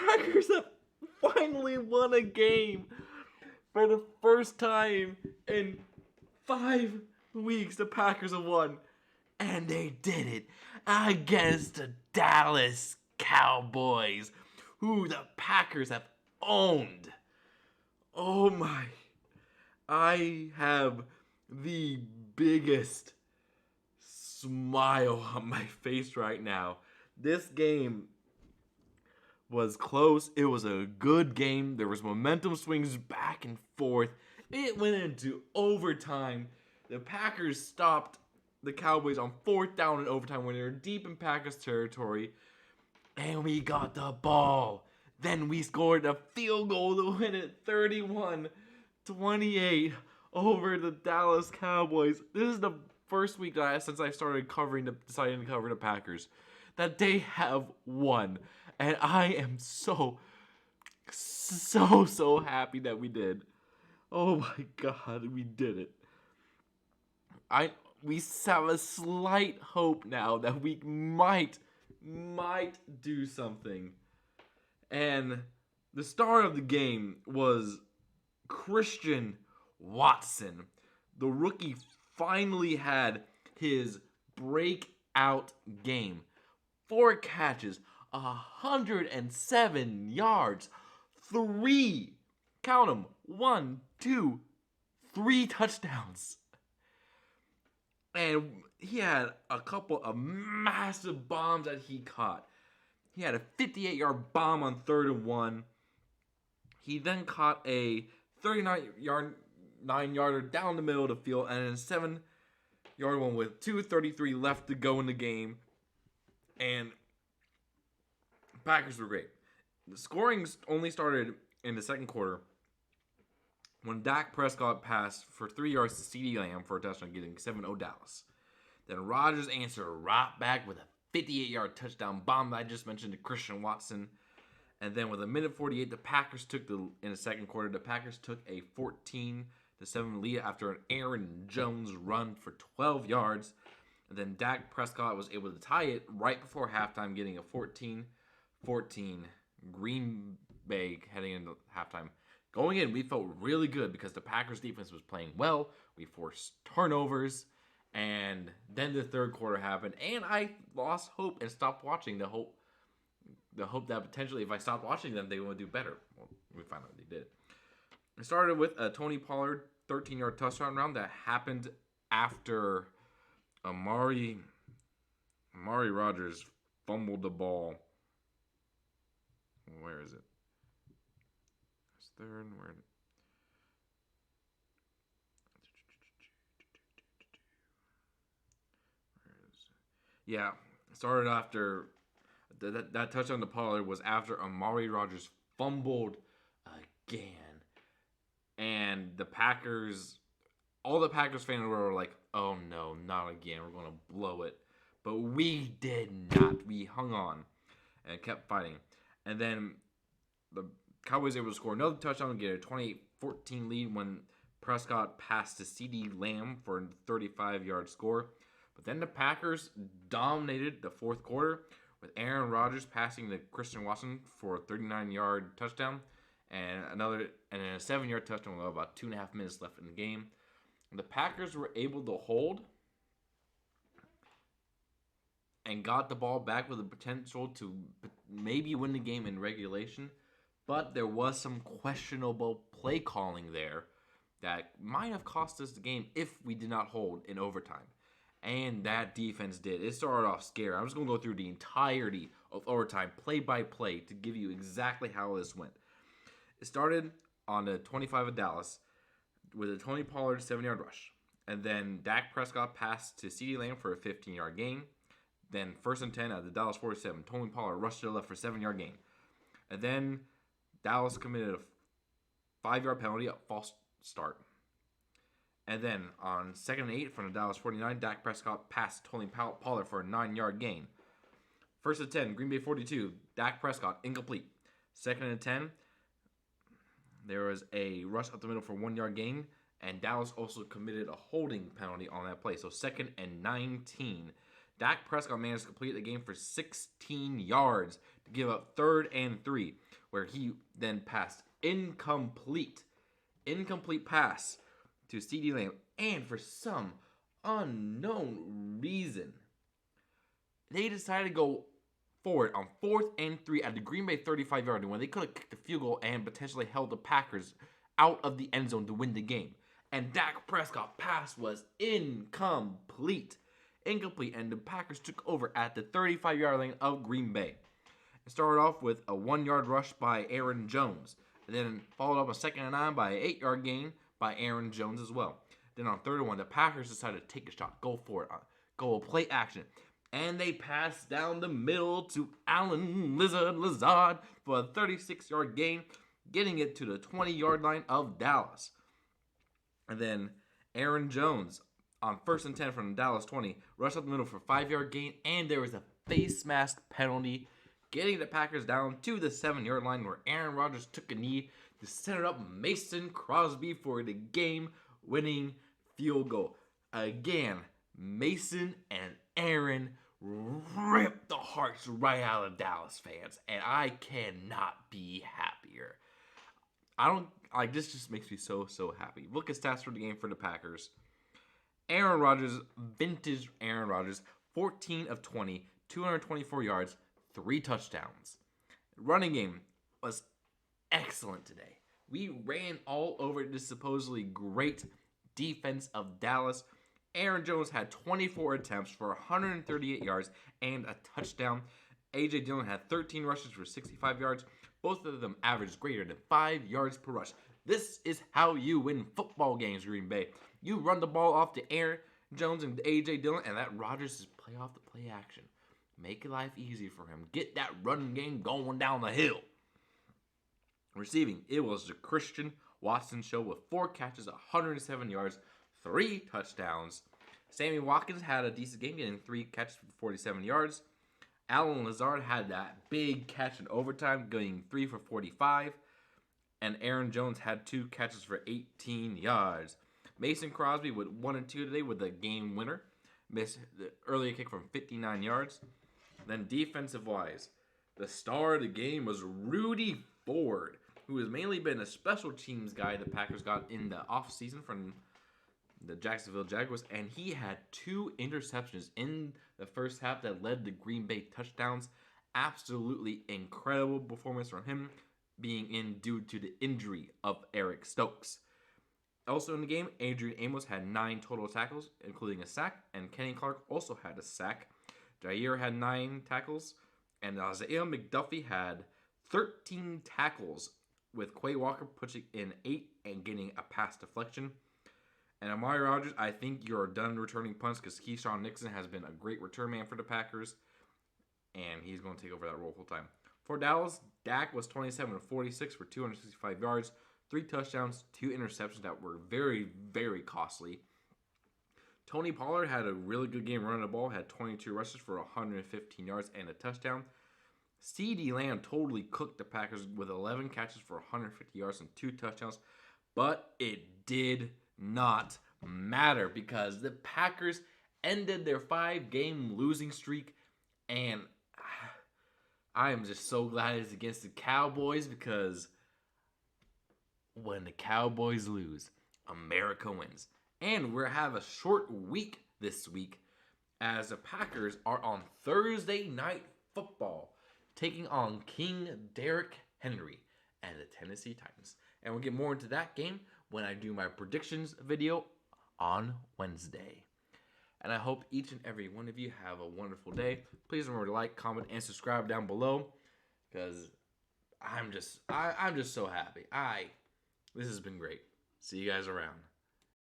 Packers have finally won a game for the first time in 5 weeks. The Packers have won, and they did it against the Dallas Cowboys, who the Packers have owned. Oh my. I have the biggest smile on my face right now. This game was close. It was a good game. There was momentum swings back and forth. It went into overtime. The Packers stopped the Cowboys on 4th down in overtime when they were deep in Packers territory. And we got the ball. Then we scored a field goal to win it 31-28 over the Dallas Cowboys. This is the first week since I started deciding to cover the Packers, that they have won. And I am so happy that we did. Oh my God, we did it. We have a slight hope now that we might do something. And the star of the game was Christian Watson. The rookie finally had his breakout game. 4 catches, 107 yards, 3, count them, 1, 2, 3 touchdowns. And he had a couple of massive bombs that he caught. He had a 58-yard bomb on 3rd and 1. He then caught a 39-yarder down the middle of the field and a 7-yard one with 2:33 left to go in the game. And the Packers were great. The scoring only started in the second quarter when Dak Prescott passed for 3 yards to CeeDee Lamb for a touchdown, getting 7-0 Dallas. Then Rodgers answered right back with a 58-yard touchdown bomb that I just mentioned to Christian Watson. And then with a minute 48, in the second quarter, the Packers took a 14-7 lead after an Aaron Jones run for 12 yards. And then Dak Prescott was able to tie it right before halftime, getting a 14-14 Green Bay heading into halftime. Going in, we felt really good because the Packers defense was playing well. We forced turnovers. And then the third quarter happened, and I lost hope and stopped watching. The hope that potentially if I stopped watching them, they would do better. Well, we found out they did. It started with a Tony Pollard 13-yard touchdown round that happened after Amari Rodgers fumbled the ball. Where is it? It's third. Where? Yeah, started after that touchdown to Pollard was after Amari Rodgers fumbled again, and all the Packers fans were like, "Oh no, not again! We're gonna blow it." But we did not. We hung on and kept fighting, and then the Cowboys were able to score another touchdown and get a 28-14 lead when Prescott passed to CeeDee Lamb for a 35-yard score. But then the Packers dominated the fourth quarter with Aaron Rodgers passing to Christian Watson for a 39-yard touchdown and a 7-yard touchdown with about 2.5 minutes left in the game. The Packers were able to hold and got the ball back with the potential to maybe win the game in regulation, but there was some questionable play calling there that might have cost us the game if we did not hold in overtime. And that defense did. It started off scary. I'm just going to go through the entirety of overtime, play by play, to give you exactly how this went. It started on the 25 of Dallas with a Tony Pollard 7-yard rush. And then Dak Prescott passed to CeeDee Lamb for a 15-yard gain. Then 1st and 10 at the Dallas 47. Tony Pollard rushed to the left for a 7-yard gain. And then Dallas committed a 5-yard penalty, a false start. And then on 2nd and 8 from the Dallas 49, Dak Prescott passed Tony Pollard for a 9-yard gain. 1st and 10, Green Bay 42, Dak Prescott, incomplete. 2nd and 10, there was a rush up the middle for a 1-yard gain, and Dallas also committed a holding penalty on that play. So 2nd and 19, Dak Prescott managed to complete the game for 16 yards to give up 3rd and 3. where he then passed incomplete pass to CeeDee Lamb, and for some unknown reason, they decided to go forward on 4th and 3 at the Green Bay 35-yard line when they could have kicked the field goal and potentially held the Packers out of the end zone to win the game. And Dak Prescott's pass was incomplete, and the Packers took over at the 35-yard line of Green Bay. It started off with a 1-yard rush by Aaron Jones, and then followed up a 2nd and 9 by an 8-yard gain by Aaron Jones as well. Then on 3rd and 1, the Packers decided to take a shot, go for it, go play action. And they passed down the middle to Allen Lazard for a 36-yard gain, getting it to the 20-yard line of Dallas. And then Aaron Jones on 1st and 10 from the Dallas 20, rushed up the middle for a 5-yard gain, and there was a face mask penalty, getting the Packers down to the 7-yard line where Aaron Rodgers took a knee to set up Mason Crosby for the game-winning field goal. Again, Mason and Aaron ripped the hearts right out of Dallas fans, and I cannot be happier. This just makes me so happy. Look at stats for the game for the Packers. Aaron Rodgers, vintage Aaron Rodgers, 14 of 20, 224 yards, 3 touchdowns. Running game was excellent today. We ran all over this supposedly great defense of Dallas. Aaron Jones had 24 attempts for 138 yards and a touchdown. A.J. Dillon had 13 rushes for 65 yards. Both of them averaged greater than 5 yards per rush. This is how you win football games, Green Bay. You run the ball off to Aaron Jones and A.J. Dillon, and let Rodgers just play off the play action. Make life easy for him. Get that running game going down the hill. Receiving, it was the Christian Watson show with 4 catches, 107 yards, 3 touchdowns. Sammy Watkins had a decent game, getting 3 catches for 47 yards. Allen Lazard had that big catch in overtime, getting 3 for 45. And Aaron Jones had 2 catches for 18 yards. Mason Crosby with 1 and 2 today with a game winner. Missed the earlier kick from 59 yards. Then defensive-wise, the star of the game was Rudy Ford, who has mainly been a special teams guy the Packers got in the offseason from the Jacksonville Jaguars, and he had 2 interceptions in the first half that led to Green Bay touchdowns. Absolutely incredible performance from him, being in due to the injury of Eric Stokes. Also in the game, Adrian Amos had 9 total tackles, including a sack, and Kenny Clark also had a sack. Jair had 9 tackles, and Isaiah McDuffie had 13 tackles, with Quay Walker pushing in 8 and getting a pass deflection. And Amari Rodgers, I think you're done returning punts because Keyshawn Nixon has been a great return man for the Packers, and he's going to take over that role full time. For Dallas, Dak was 27 of 46 for 265 yards, 3 touchdowns, 2 interceptions that were very, very costly. Tony Pollard had a really good game running the ball, had 22 rushes for 115 yards and a touchdown. CeeDee Lamb totally cooked the Packers with 11 catches for 150 yards and 2 touchdowns, but it did not matter because the Packers ended their 5-game losing streak, and I am just so glad it's against the Cowboys because when the Cowboys lose, America wins. And we're have a short week this week as the Packers are on Thursday Night Football taking on King Derrick Henry and the Tennessee Titans. And we'll get more into that game when I do my predictions video on Wednesday. And I hope each and every one of you have a wonderful day. Please remember to like, comment, and subscribe down below because I'm just so happy. This has been great. See you guys around.